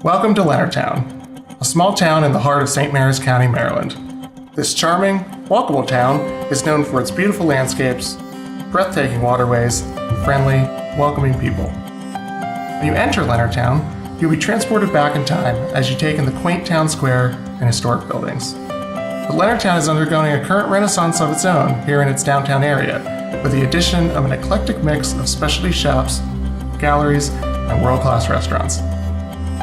Welcome to Leonardtown, a small town in the heart of St. Mary's County, Maryland. This charming, walkable town is known for its beautiful landscapes, breathtaking waterways, and friendly, welcoming people. When you enter Leonardtown, you'll be transported back in time as you take in the quaint town square and historic buildings. But Leonardtown is undergoing a current renaissance of its own here in its downtown area, with the addition of an eclectic mix of specialty shops, galleries, and world-class restaurants.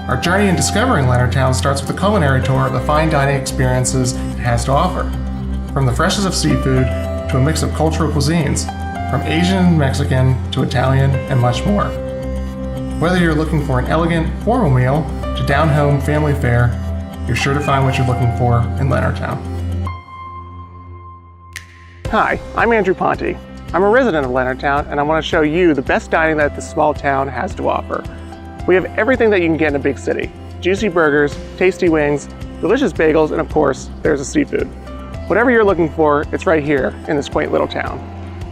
Our journey in discovering Leonardtown starts with a culinary tour of the fine dining experiences it has to offer. From the freshest of seafood to a mix of cultural cuisines, from Asian and Mexican to Italian and much more. Whether you're looking for an elegant, formal meal to down-home family fare, you're sure to find what you're looking for in Leonardtown. Hi, I'm Andrew Ponte. I'm a resident of Leonardtown, and I want to show you the best dining that this small town has to offer. We have everything that you can get in a big city. Juicy burgers, tasty wings, delicious bagels, and of course, there's the seafood. Whatever you're looking for, it's right here in this quaint little town.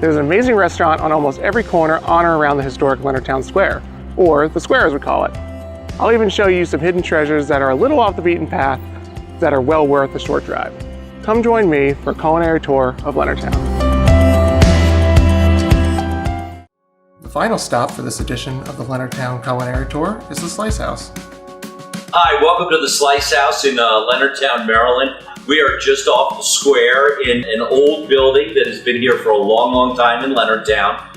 There's an amazing restaurant on almost every corner on or around the historic Leonardtown Square, or the Square as we call it. I'll even show you some hidden treasures that are a little off the beaten path that are well worth the short drive. Come join me for a culinary tour of Leonardtown. The final stop for this edition of the Leonardtown Culinary Tour is the Slice House. Hi, welcome to the Slice House in Leonardtown, Maryland. We are just off the square in an old building that has been here for a long, long time in Leonardtown.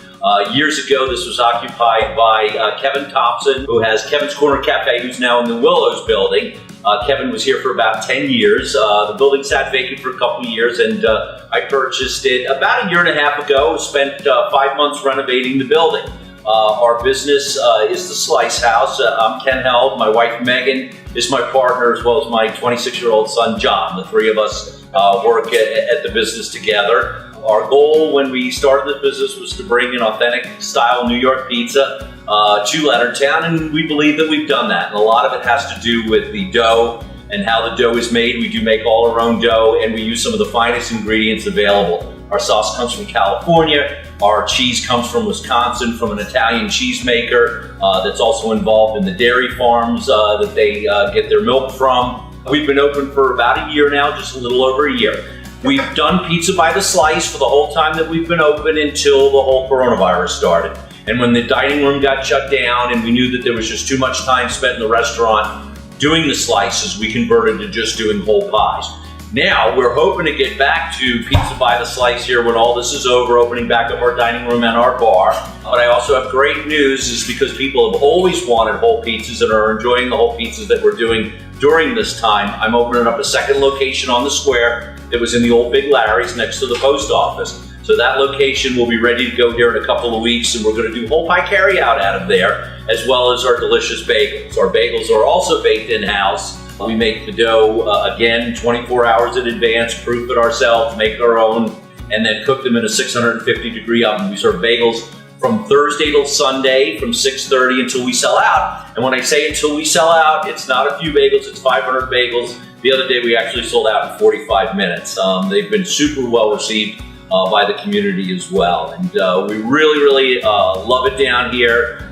Years ago, this was occupied by Kevin Thompson, who has Kevin's Corner Cafe, who's now in the Willows building. Kevin was here for about 10 years. The building sat vacant for a couple of years, and I purchased it about a year and a half ago. Spent 5 months renovating the building. Our business is the Slice House. I'm Ken Held. My wife Megan is my partner, as well as my 26-year-old son John. The three of us work at the business together. Our goal when we started the business was to bring an authentic style New York pizza to Leonardtown, and we believe that we've done that. And a lot of it has to do with the dough and how the dough is made. We do make all our own dough, and we use some of the finest ingredients available. Our sauce comes from California. Our cheese comes from Wisconsin, from an Italian cheesemaker that's also involved in the dairy farms that they get their milk from. We've been open for about a year now, just a little over a year. We've done pizza by the slice for the whole time that we've been open until the whole coronavirus started. And when the dining room got shut down and we knew that there was just too much time spent in the restaurant doing the slices, we converted to just doing whole pies. Now we're hoping to get back to pizza by the slice here when all this is over, opening back up our dining room and our bar. But I also have great news, is because people have always wanted whole pizzas and are enjoying the whole pizzas that we're doing during this time. I'm opening up a second location on the square that was in the old Big Larry's next to the post office. So that location will be ready to go here in a couple of weeks, and we're going to do whole pie carry out of there, as well as our delicious bagels. Our bagels are also baked in-house. We make the dough, again, 24 hours in advance, proof it ourselves, make our own, and then cook them in a 650-degree oven. We serve bagels from Thursday till Sunday from 6:30 until we sell out. And when I say until we sell out, it's not a few bagels, it's 500 bagels. The other day we actually sold out in 45 minutes. They've been super well received by the community as well. And we really love it down here.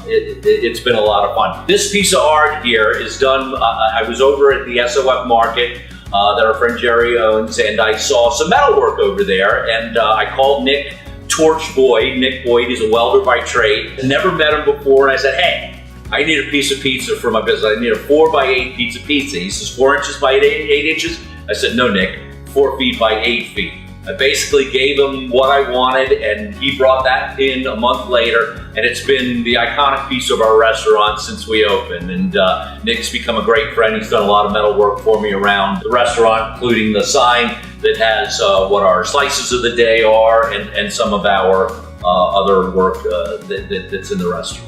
It's been a lot of fun. This piece of art here is done, I was over at the SOF market that our friend Jerry owns, and I saw some metalwork over there, and I called Nick Torch Boyd. Nick Boyd is a welder by trade. I never met him before, and I said, hey, I need a piece of pizza for my business. I need a 4x8 piece of pizza. He says, 4 inches by 8 inches? I said, no, Nick, 4 feet by 8 feet. I basically gave him what I wanted, and he brought that in a month later, and it's been the iconic piece of our restaurant since we opened. And Nick's become a great friend. He's done a lot of metal work for me around the restaurant, including the sign that has what our slices of the day are, and some of our other work that's in the restaurant.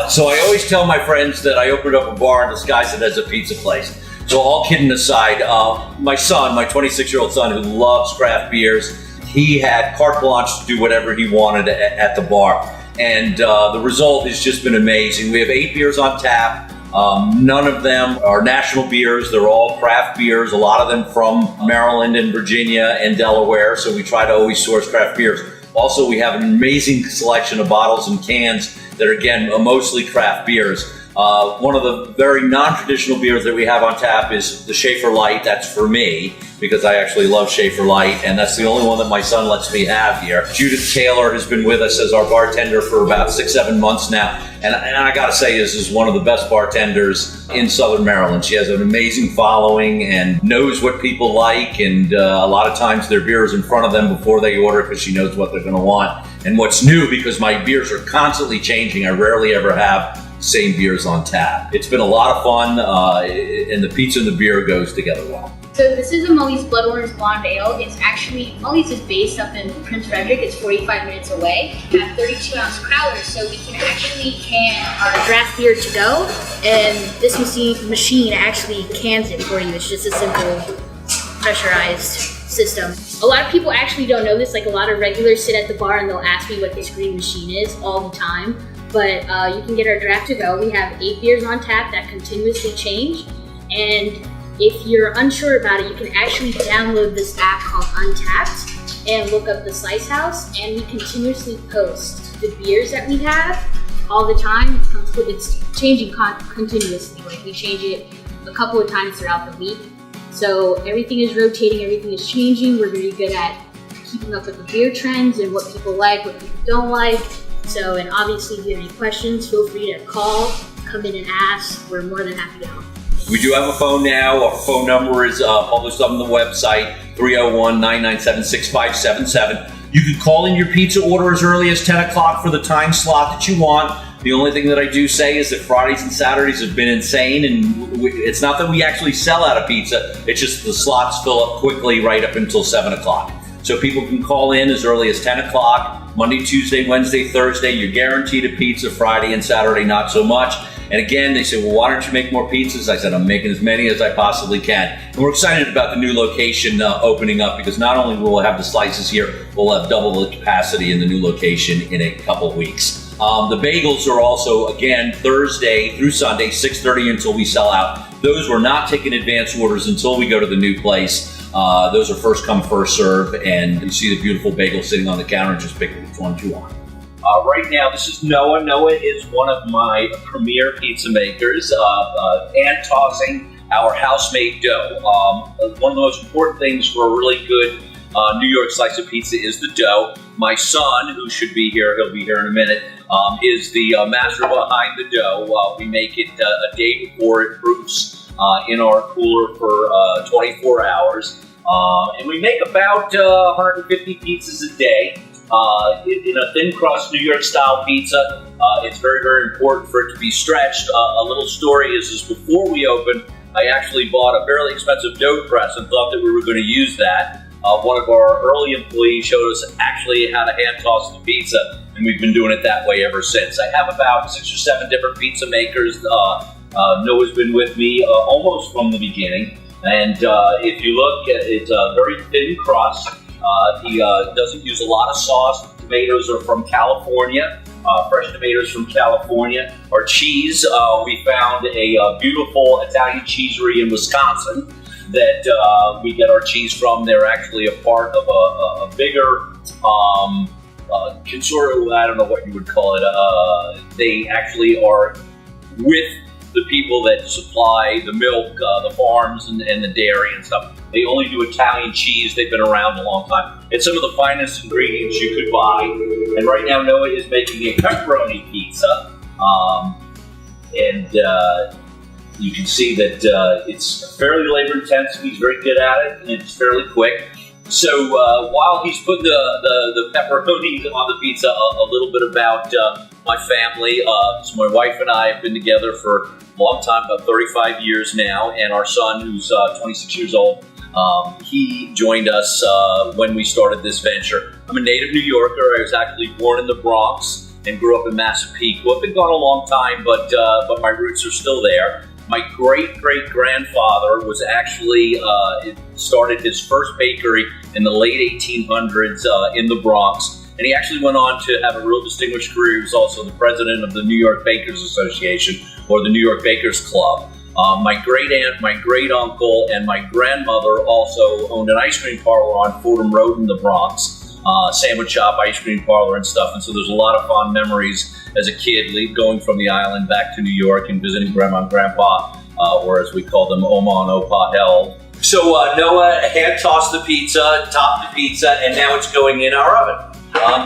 So I always tell my friends that I opened up a bar and disguised it as a pizza place. So all kidding aside, my son, my 26-year-old son who loves craft beers, he had carte blanche to do whatever he wanted at the bar. And the result has just been amazing. We have 8 beers on tap. None of them are national beers. They're all craft beers, a lot of them from Maryland and Virginia and Delaware. So we try to always source craft beers. Also, we have an amazing selection of bottles and cans that are, again, mostly craft beers. One of the very non-traditional beers that we have on tap is the Schaefer Light. That's for me, because I actually love Schaefer Light, and that's the only one that my son lets me have here. Judith Taylor has been with us as our bartender for about 6-7 months now, and I gotta say, this is one of the best bartenders in Southern Maryland. She has an amazing following and knows what people like, and a lot of times their beer is in front of them before they order because she knows what they're gonna want and what's new, because my beers are constantly changing. I rarely ever have same beers on tap. It's been a lot of fun, and the pizza and the beer goes together well. So this is a Mully's Blood Orange Blonde Ale. It's actually, Mully's is based up in Prince Frederick. It's 45 minutes away. We have 32-ounce crowlers, so we can actually can our draft beer to go, and this machine actually cans it for you. It's just a simple pressurized system. A lot of people actually don't know this. Like, a lot of regulars sit at the bar and they'll ask me what this green machine is all the time. But you can get our draft to go. We have 8 beers on tap that continuously change. And if you're unsure about it, you can actually download this app called Untapped and look up the Slice House. And we continuously post the beers that we have all the time. It's changing continuously. Like, we change it a couple of times throughout the week. So everything is rotating, everything is changing. We're very good at keeping up with the beer trends and what people like, what people don't like. So, and obviously, if you have any questions, feel free to call, come in and ask. We're more than happy to help. We do have a phone now. Our phone number is published on the website, 301-997-6577. You can call in your pizza order as early as 10 o'clock for the time slot that you want. The only thing that I do say is that Fridays and Saturdays have been insane, and it's not that we actually sell out of pizza, it's just the slots fill up quickly right up until 7 o'clock. So people can call in as early as 10 o'clock, Monday, Tuesday, Wednesday, Thursday. You're guaranteed a pizza. Friday and Saturday, not so much. And again, they say, well, why don't you make more pizzas? I said, I'm making as many as I possibly can. And we're excited about the new location opening up, because not only will we have the slices here, we'll have double the capacity in the new location in a couple of weeks. The bagels are also, again, Thursday through Sunday, 6:30 until we sell out. Those we're not taking advance orders until we go to the new place. Those are first come, first serve, and you see the beautiful bagel sitting on the counter, and just pick which one you want. Right now, this is Noah. Noah is one of my premier pizza makers, and tossing our house-made dough. One of the most important things for a really good New York slice of pizza is the dough. My son, who should be here, he'll be here in a minute, is the master behind the dough. We make it a day before it proofs in our cooler for 24 hours. And we make about 150 pizzas a day. In a thin crust New York style pizza, it's very, very important for it to be stretched. A little story is before we opened, I actually bought a fairly expensive dough press and thought that we were going to use that. One of our early employees showed us actually how to hand toss the pizza, and we've been doing it that way ever since. I have about 6 or 7 different pizza makers. Noah's been with me almost from the beginning, and if you look, it's a very thin crust. He doesn't use a lot of sauce. The tomatoes are from California, fresh tomatoes from California. Our cheese, we found a beautiful Italian cheesery in Wisconsin that we get our cheese from. They're actually a part of a bigger consortium, I don't know what you would call it. They actually are with the people that supply the milk, the farms, and the dairy and stuff. They only do Italian cheese. They've been around a long time. It's some of the finest ingredients you could buy. And right now, Noah is making a pepperoni pizza. You can see that it's fairly labor intensive. He's very good at it, and it's fairly quick. So while he's putting the pepperoni on the pizza, a little bit about my family. So my wife and I have been together for a long time, about 35 years now, and our son, who's 26 years old, he joined us when we started this venture. I'm a native New Yorker. I was actually born in the Bronx and grew up in Massapequa. I've been gone a long time, but my roots are still there. My great-great-grandfather was actually started his first bakery in the late 1800s in the Bronx. And he actually went on to have a real distinguished career. He was also the president of the New York Bakers Association, or the New York Bakers Club. My great-aunt, my great-uncle, and my grandmother also owned an ice cream parlor on Fordham Road in the Bronx. sandwich shop, ice cream parlor, and stuff. And so there's a lot of fond memories as a kid going from the island back to New York and visiting Grandma and Grandpa, or as we call them, Oma and Opa Held. So Noah hand tossed the pizza, topped the pizza, and now it's going in our oven.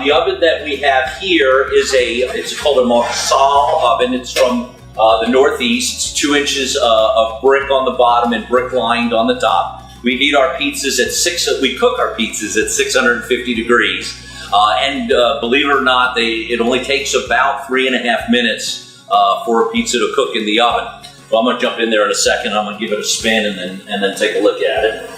The oven that we have here is it's called a Marsal oven. It's from the Northeast. It's 2 inches of brick on the bottom and brick lined on the top. We heat our pizzas we cook our pizzas at 650 degrees. And believe it or not, it only takes about 3.5 minutes for a pizza to cook in the oven. So I'm gonna jump in there in a second. I'm gonna give it a spin and then take a look at it.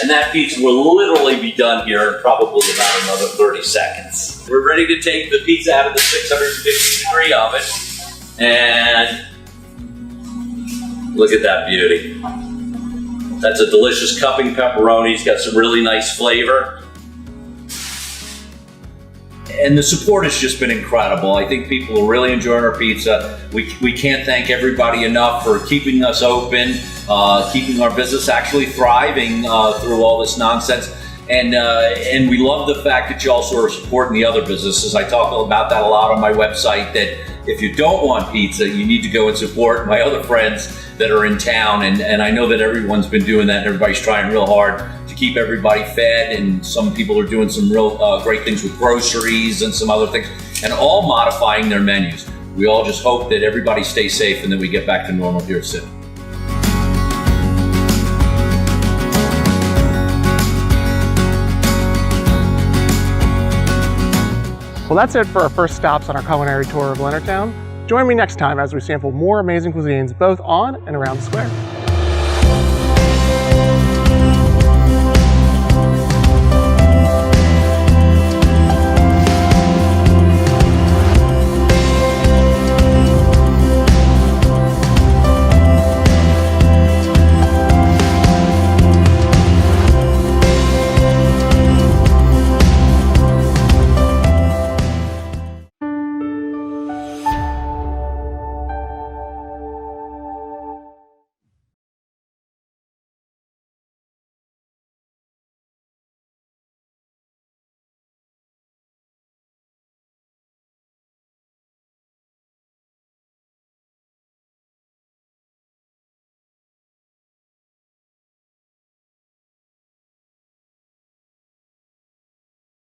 And that pizza will literally be done here in probably about another 30 seconds. We're ready to take the pizza out of the 650 degree oven. And look at that beauty. That's a delicious cupping pepperoni. It's got some really nice flavor. And the support has just been incredible. I think people are really enjoying our pizza. We can't thank everybody enough for keeping us open, keeping our business actually thriving through all this nonsense. And we love the fact that you also are supporting the other businesses. I talk about that a lot on my website, that if you don't want pizza, you need to go and support my other friends that are in town. And I know that everyone's been doing that, and everybody's trying real hard to keep everybody fed. And some people are doing some real great things with groceries and some other things, and all modifying their menus. We all just hope that everybody stays safe and that we get back to normal here soon. Well, that's it for our first stops on our culinary tour of Leonardtown. Join me next time as we sample more amazing cuisines both on and around the square.